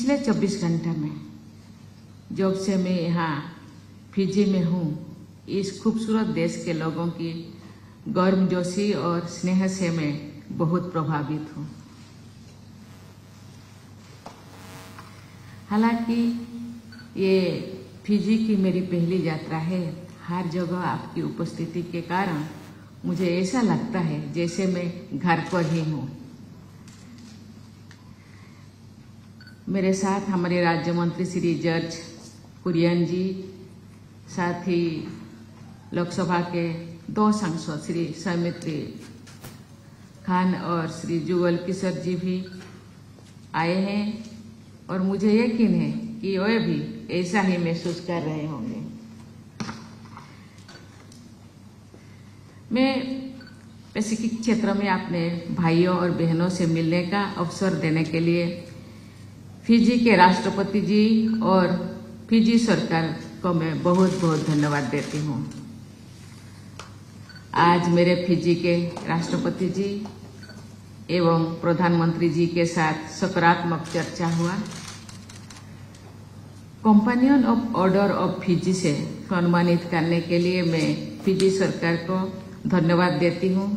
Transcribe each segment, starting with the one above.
पिछले 24 घंटे में जब से मैं यहाँ फिजी में हूँ, इस खूबसूरत देश के लोगों की गर्मजोशी और स्नेह से मैं बहुत प्रभावित हूँ। हालांकि ये फिजी की मेरी पहली यात्रा है। हर जगह आपकी उपस्थिति के कारण मुझे ऐसा लगता है जैसे मैं घर पर ही हूँ। मेरे साथ हमारे राज्य मंत्री श्री जॉर्ज कुरियन जी, साथ ही लोकसभा के 2 सांसद श्री सौमित्री खान और श्री जुगल किशोर जी भी आए हैं और मुझे यकीन है कि वे भी ऐसा ही महसूस कर रहे होंगे। मैं पैसिफिक क्षेत्र में अपने भाइयों और बहनों से मिलने का अवसर देने के लिए फिजी के राष्ट्रपति जी और फिजी सरकार को मैं बहुत बहुत धन्यवाद देती हूँ। आज मेरे फिजी के राष्ट्रपति जी एवं प्रधानमंत्री जी के साथ सकारात्मक चर्चा हुआ। Companion of order of Fiji से सम्मानित करने के लिए मैं फिजी सरकार को धन्यवाद देती हूँ।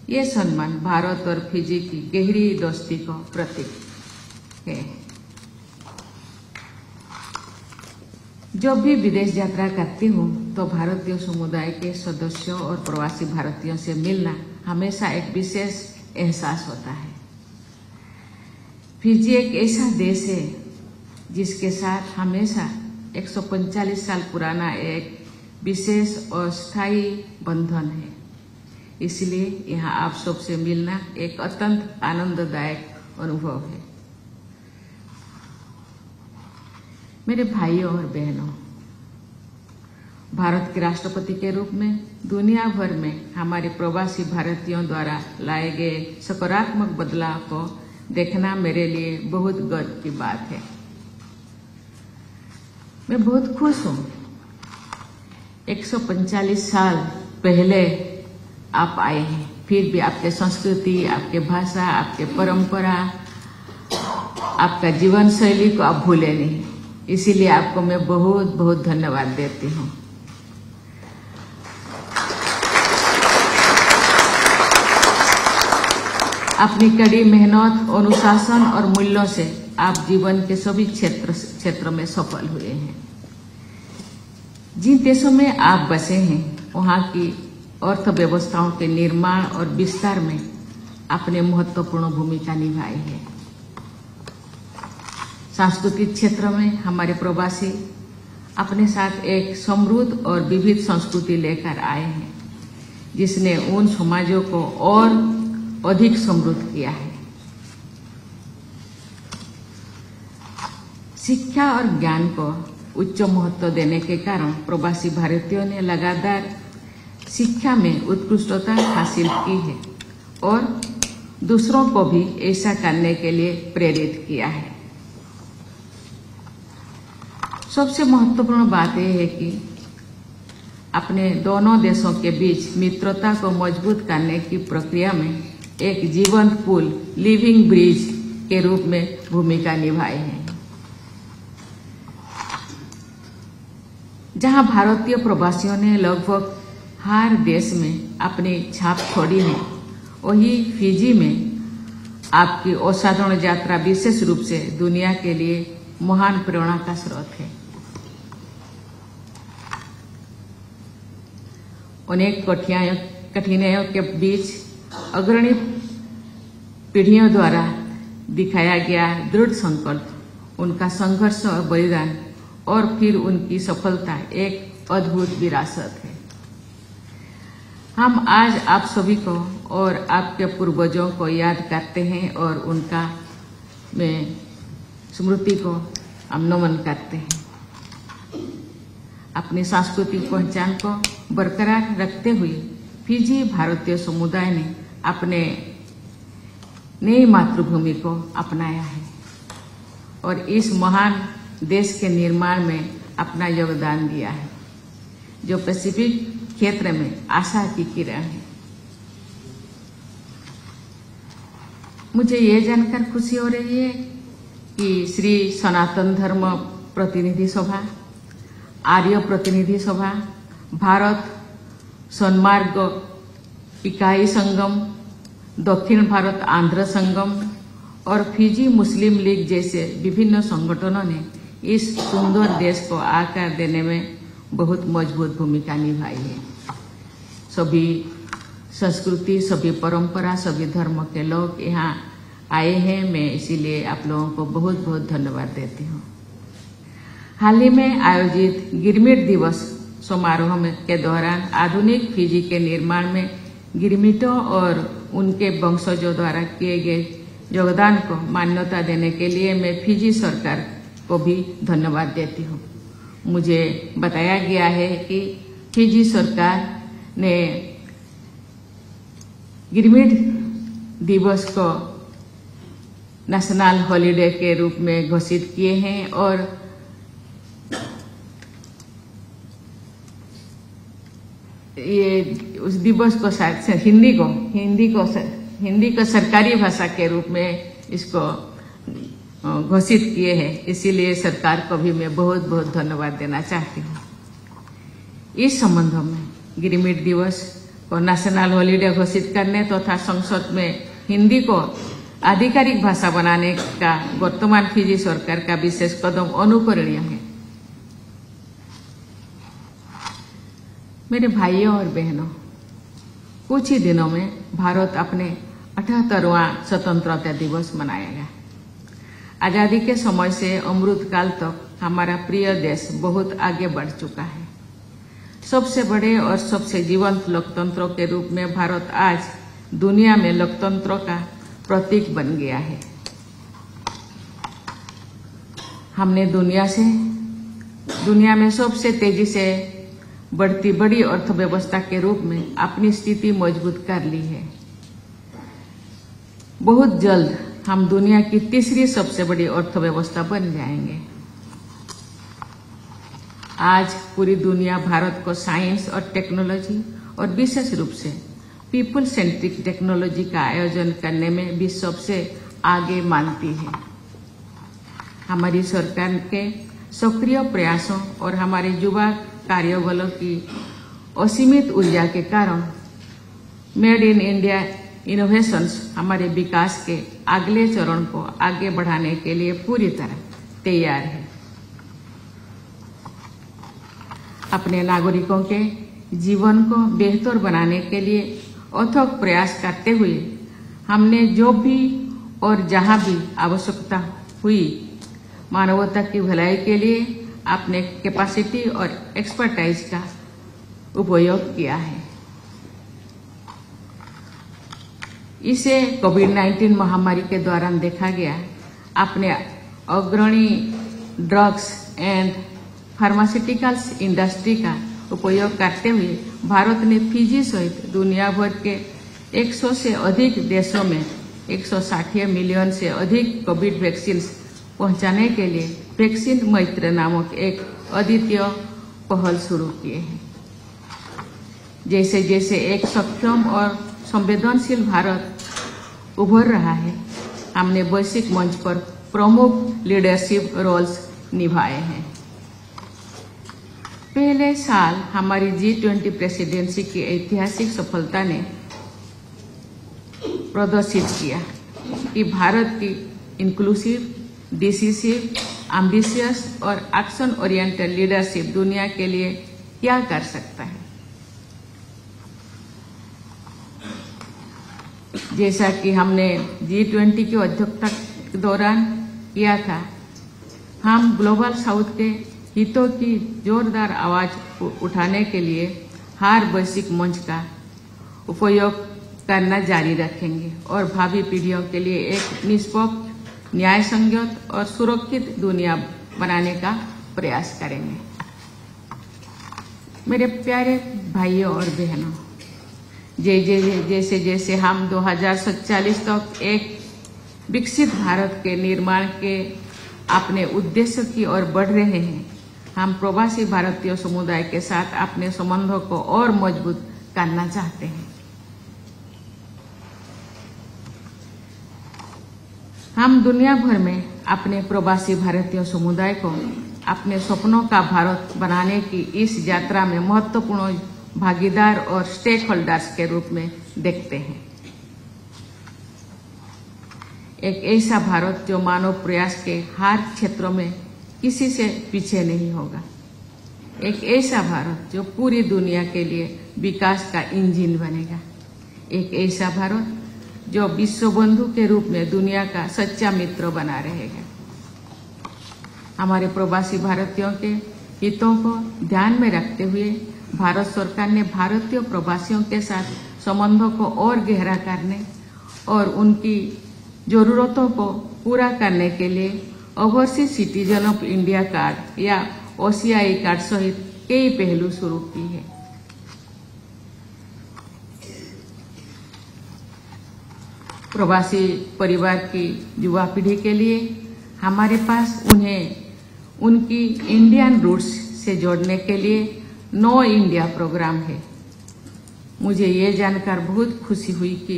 ये सम्मान भारत और फिजी की गहरी दोस्ती को प्रतीक है। जब भी विदेश यात्रा करती हूँ तो भारतीय समुदाय के सदस्यों और प्रवासी भारतीयों से मिलना हमेशा एक विशेष एहसास होता है। फिजी एक ऐसा देश है जिसके साथ हमेशा 145 साल पुराना एक विशेष और स्थायी बंधन है। इसलिए यहाँ आप सबसे मिलना एक अत्यंत आनंददायक अनुभव है। मेरे भाइयों और बहनों, भारत के राष्ट्रपति के रूप में दुनिया भर में हमारे प्रवासी भारतीयों द्वारा लाए गए सकारात्मक बदलाव को देखना मेरे लिए बहुत गर्व की बात है। मैं बहुत खुश हूँ। 145 साल पहले आप आए हैं, फिर भी आपके संस्कृति, आपके भाषा, आपके परंपरा, आपका जीवन शैली को आप भूले नहीं। इसीलिए आपको मैं बहुत बहुत धन्यवाद देती हूँ। अपनी कड़ी मेहनत, अनुशासन और मूल्यों से आप जीवन के सभी क्षेत्र में सफल हुए हैं। जिन देशों में आप बसे हैं, वहाँ की अर्थव्यवस्थाओं के निर्माण और विस्तार में आपने महत्वपूर्ण भूमिका निभाई है। सांस्कृतिक क्षेत्र में हमारे प्रवासी अपने साथ एक समृद्ध और विविध संस्कृति लेकर आए हैं, जिसने उन समाजों को और अधिक समृद्ध किया है। शिक्षा और ज्ञान को उच्च महत्व देने के कारण प्रवासी भारतीयों ने लगातार शिक्षा में उत्कृष्टता हासिल की है और दूसरों को भी ऐसा करने के लिए प्रेरित किया है। सबसे महत्वपूर्ण बात यह है कि अपने दोनों देशों के बीच मित्रता को मजबूत करने की प्रक्रिया में एक जीवंत पुल, लिविंग ब्रिज के रूप में भूमिका निभाई है। जहां भारतीय प्रवासियों ने लगभग हर देश में अपनी छाप छोड़ी है, वही फिजी में आपकी असाधारण यात्रा विशेष रूप से दुनिया के लिए महान प्रेरणा का स्रोत है। अनेक कठिनाइयों के बीच अग्रणी पीढ़ियों द्वारा दिखाया गया दृढ़ संकल्प, उनका संघर्ष और बलिदान और फिर उनकी सफलता एक अद्भुत विरासत है। हम आज आप सभी को और आपके पूर्वजों को याद करते हैं और उनका में स्मृति को हम नमन करते हैं। अपनी सांस्कृतिक पहचान को बरकरार रखते हुए फिजी भारतीय समुदाय ने अपने नई मातृभूमि को अपनाया है और इस महान देश के निर्माण में अपना योगदान दिया है, जो पैसिफिक क्षेत्र में आशा की किरण है। मुझे ये जानकर खुशी हो रही है कि श्री सनातन धर्म प्रतिनिधि सभा, आर्य प्रतिनिधि सभा, भारत सन्मार्ग इकाई संगम, दक्षिण भारत आंध्र संगम और फिजी मुस्लिम लीग जैसे विभिन्न संगठनों ने इस सुंदर देश को आकार देने में बहुत मजबूत भूमिका निभाई है। सभी संस्कृति, सभी परंपरा, सभी धर्म के लोग यहाँ आए हैं। मैं इसीलिए आप लोगों को बहुत बहुत धन्यवाद देती हूँ। हाल ही में आयोजित गिरमिट दिवस समारोह के दौरान आधुनिक फिजी के निर्माण में गिरमिटों और उनके वंशजों द्वारा किए गए योगदान को मान्यता देने के लिए मैं फिजी सरकार को भी धन्यवाद देती हूँ। मुझे बताया गया है कि फिजी सरकार ने गिरमिट दिवस को नेशनल हॉलिडे के रूप में घोषित किए हैं और ये उस दिवस को हिंदी को सरकारी भाषा के रूप में इसको घोषित किए हैं। इसीलिए सरकार को भी मैं बहुत बहुत धन्यवाद देना चाहती हूँ। इस संबंध में गिरमिट दिवस को नेशनल हॉलिडे घोषित करने तथा संसद में हिंदी को आधिकारिक भाषा बनाने का वर्तमान फिजी सरकार का विशेष कदम अनुकरणीय है। मेरे भाइयों और बहनों, कुछ ही दिनों में भारत अपने 78वां स्वतंत्रता दिवस मनाएगा। आजादी के समय से अमृत काल तक हमारा प्रिय देश बहुत आगे बढ़ चुका है। सबसे बड़े और सबसे जीवंत लोकतंत्रों के रूप में भारत आज दुनिया में लोकतंत्रों का प्रतीक बन गया है। हमने दुनिया में सबसे तेजी से बढ़ती बड़ी अर्थव्यवस्था के रूप में अपनी स्थिति मजबूत कर ली है। बहुत जल्द हम दुनिया की तीसरी सबसे बड़ी अर्थव्यवस्था बन जाएंगे। आज पूरी दुनिया भारत को साइंस और टेक्नोलॉजी और विशेष रूप से पीपल सेंट्रिक टेक्नोलॉजी का आयोजन करने में भी सबसे आगे मानती है। हमारी सरकार के सक्रिय प्रयासों और हमारे युवा कार्यबलों की असीमित ऊर्जा के कारण मेड इन इंडिया इनोवेशंस हमारे विकास के अगले चरण को आगे बढ़ाने के लिए पूरी तरह तैयार है। अपने नागरिकों के जीवन को बेहतर बनाने के लिए अथक प्रयास करते हुए हमने जो भी और जहां भी आवश्यकता हुई मानवता की भलाई के लिए अपने कैपेसिटी और एक्सपर्टाइज का उपयोग किया है। इसे कोविड-19 महामारी के दौरान देखा गया। अपने अग्रणी ड्रग्स एंड फार्मास्यूटिकल्स इंडस्ट्री का उपयोग करते हुए भारत ने फिजी सहित दुनिया भर के 100 से अधिक देशों में 160 मिलियन से अधिक कोविड वैक्सीन पहुंचाने के लिए वैक्सीन मैत्र नामक एक अद्वितीय पहल शुरू किए हैं। जैसे जैसे एक सक्षम और संवेदनशील भारत उभर रहा है, हमने वैश्विक मंच पर प्रमुख लीडरशिप रोल्स निभाए हैं। पहले साल हमारी G20 प्रेसिडेंसी की ऐतिहासिक सफलता ने प्रदर्शित किया कि भारत की इंक्लूसिव, डिसिसिव, एम्बिशियस और एक्शन ओरिएंटेड लीडरशिप दुनिया के लिए क्या कर सकता है। जैसा कि हमने G20 की अध्यक्षता के दौरान किया था, हम ग्लोबल साउथ के हितों की जोरदार आवाज उठाने के लिए हर वैश्विक मंच का उपयोग करना जारी रखेंगे और भावी पीढ़ियों के लिए एक निष्पक्ष, न्याय संगत और सुरक्षित दुनिया बनाने का प्रयास करेंगे। मेरे प्यारे भाइयों और बहनों, जैसे जैसे हम 2047 तक एक विकसित भारत के निर्माण के अपने उद्देश्य की ओर बढ़ रहे हैं, हम प्रवासी भारतीय समुदाय के साथ अपने संबंधों को और मजबूत करना चाहते हैं। हम दुनिया भर में अपने प्रवासी भारतीय समुदाय को अपने सपनों का भारत बनाने की इस यात्रा में महत्वपूर्ण भागीदार और स्टेक होल्डर्स के रूप में देखते हैं। एक ऐसा भारत जो मानव प्रयास के हर क्षेत्रों में किसी से पीछे नहीं होगा। एक ऐसा भारत जो पूरी दुनिया के लिए विकास का इंजन बनेगा। एक ऐसा भारत जो विश्व बंधु के रूप में दुनिया का सच्चा मित्र बना रहेगा। हमारे प्रवासी भारतीयों के हितों को ध्यान में रखते हुए भारत सरकार ने भारतीय प्रवासियों के साथ संबंधों को और गहरा करने और उनकी जरूरतों को पूरा करने के लिए overseas citizen of India card या OCI कार्ड सहित कई पहलू शुरू की है। प्रवासी परिवार की युवा पीढ़ी के लिए हमारे पास उन्हें उनकी इंडियन रूट्स से जोड़ने के लिए नो इंडिया प्रोग्राम है। मुझे ये जानकर बहुत खुशी हुई कि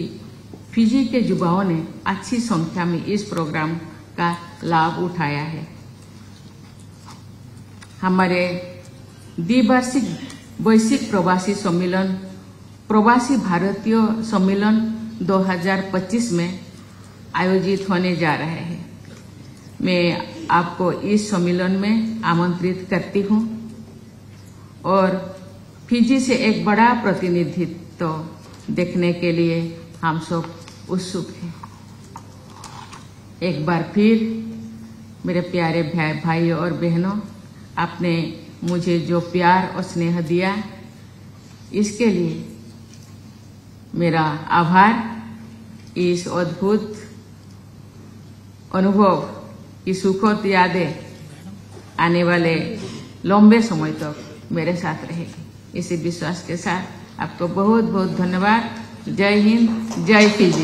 फिजी के युवाओं ने अच्छी संख्या में इस प्रोग्राम का लाभ उठाया है। हमारे द्विवार्षिक वैश्विक प्रवासी सम्मेलन प्रवासी भारतीय सम्मेलन 2025 में आयोजित होने जा रहे हैं। मैं आपको इस सम्मेलन में आमंत्रित करती हूँ और फिजी से एक बड़ा प्रतिनिधित्व देखने के लिए हम सब उत्सुक हैं। एक बार फिर मेरे प्यारे भाइयों और बहनों, आपने मुझे जो प्यार और स्नेह दिया इसके लिए मेरा आभार। इस अद्भुत अनुभव की सुखद यादें आने वाले लंबे समय तक मेरे साथ रहेगी। इसी विश्वास के साथ आपको बहुत बहुत धन्यवाद। जय हिंद, जय फिजी।